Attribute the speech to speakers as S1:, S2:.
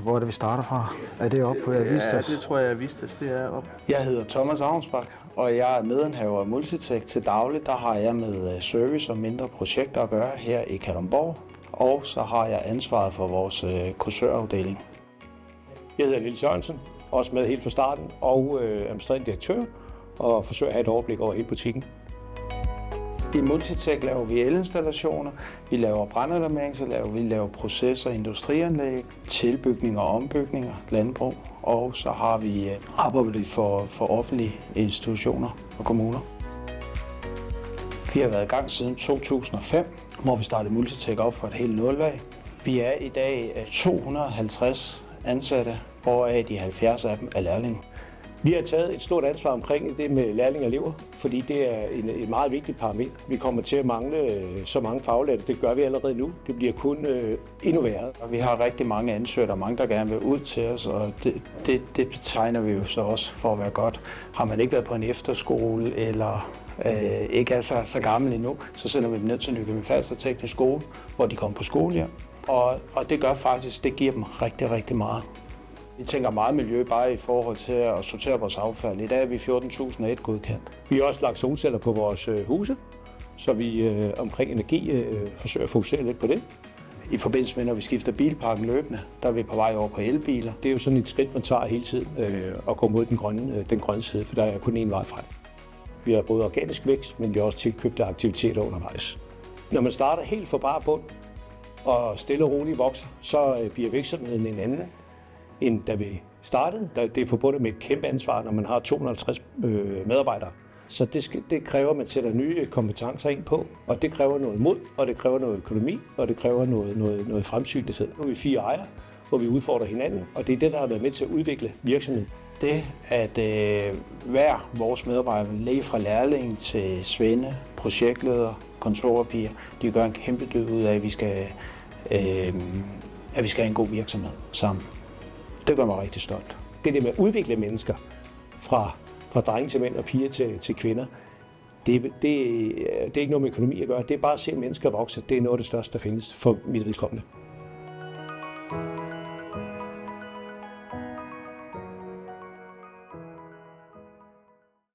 S1: hvor er det, vi starter fra? Er det oppe på Avistas?
S2: Ja, det tror jeg, Avistas det er oppe.
S3: Jeg hedder Thomas Avnsbak, og jeg er medenhaver af Multitech. Til daglig, der har jeg med service og mindre projekter at gøre her i Kalundborg. Og så har jeg ansvaret for vores kursørafdeling.
S4: Jeg hedder Niels Jørgensen, også med helt fra starten, og administrerende direktør, og forsøger at have et overblik over hele butikken.
S3: I Multitech laver vi elinstallationer, vi laver brandalarmering, vi laver processer, industrianlæg, tilbygninger og ombygninger, landbrug, og så har vi arbejdet for offentlige institutioner og kommuner. Vi har været i gang siden 2005, hvor vi startede Multitech op for et helt nullag. Vi er i dag 250 ansatte, hvoraf de 70 af dem er lærlinge.
S4: Vi har taget et stort ansvar omkring det med lærlinge og elever, fordi det er en meget vigtig parameter. Vi kommer til at mangle så mange faglærte, det gør vi allerede nu. Det bliver kun endnu værre.
S3: Vi har rigtig mange ansøgere, og mange, der gerne vil ud til os, og det betegner vi jo så også for at være godt. Har man ikke været på en efterskole, eller ikke er så gammel endnu, så sender vi dem ned til Nykøbing Falster Teknisk Skole, hvor de kommer på skole hjem. Og det gør faktisk, det giver dem rigtig, rigtig meget. Vi tænker meget miljø bare i forhold til at sortere vores affald. I dag er vi 14.001 godkendt.
S4: Vi har også lagt solceller på vores huse, så vi omkring energi forsøger at fokusere lidt på det.
S3: I forbindelse med, når vi skifter bilparken løbende, der er vi på vej over på elbiler.
S4: Det er jo sådan et skridt, man tager hele tiden at gå mod den grønne side, for der er kun én vej frem. Vi har både organisk vækst, men vi har også tilkøbte aktiviteter undervejs. Når man starter helt fra bare bund og stille og roligt vokser, så bliver virksomheden en anden, end da vi startede. Det er forbundet med et kæmpe ansvar, når man har 250 medarbejdere. Så det kræver, at man sætter nye kompetencer ind på, og det kræver noget mod, og det kræver noget økonomi, og det kræver noget fremsynethed. Nu er vi 4 ejere, hvor vi udfordrer hinanden, og det er det, der har været med til at udvikle virksomheden.
S3: Det, at hver vores medarbejder, lige fra lærling til svende, projektleder, kontorpiger, de gør en kæmpe dyd ud af, at vi skal have en god virksomhed sammen. Det gør mig rigtig stolt.
S4: Det med at udvikle mennesker fra drenge til mænd og piger til kvinder, det er ikke noget med økonomi at gøre. Det er bare at se mennesker vokse. Det er noget af det største, der findes for mit vedkommende.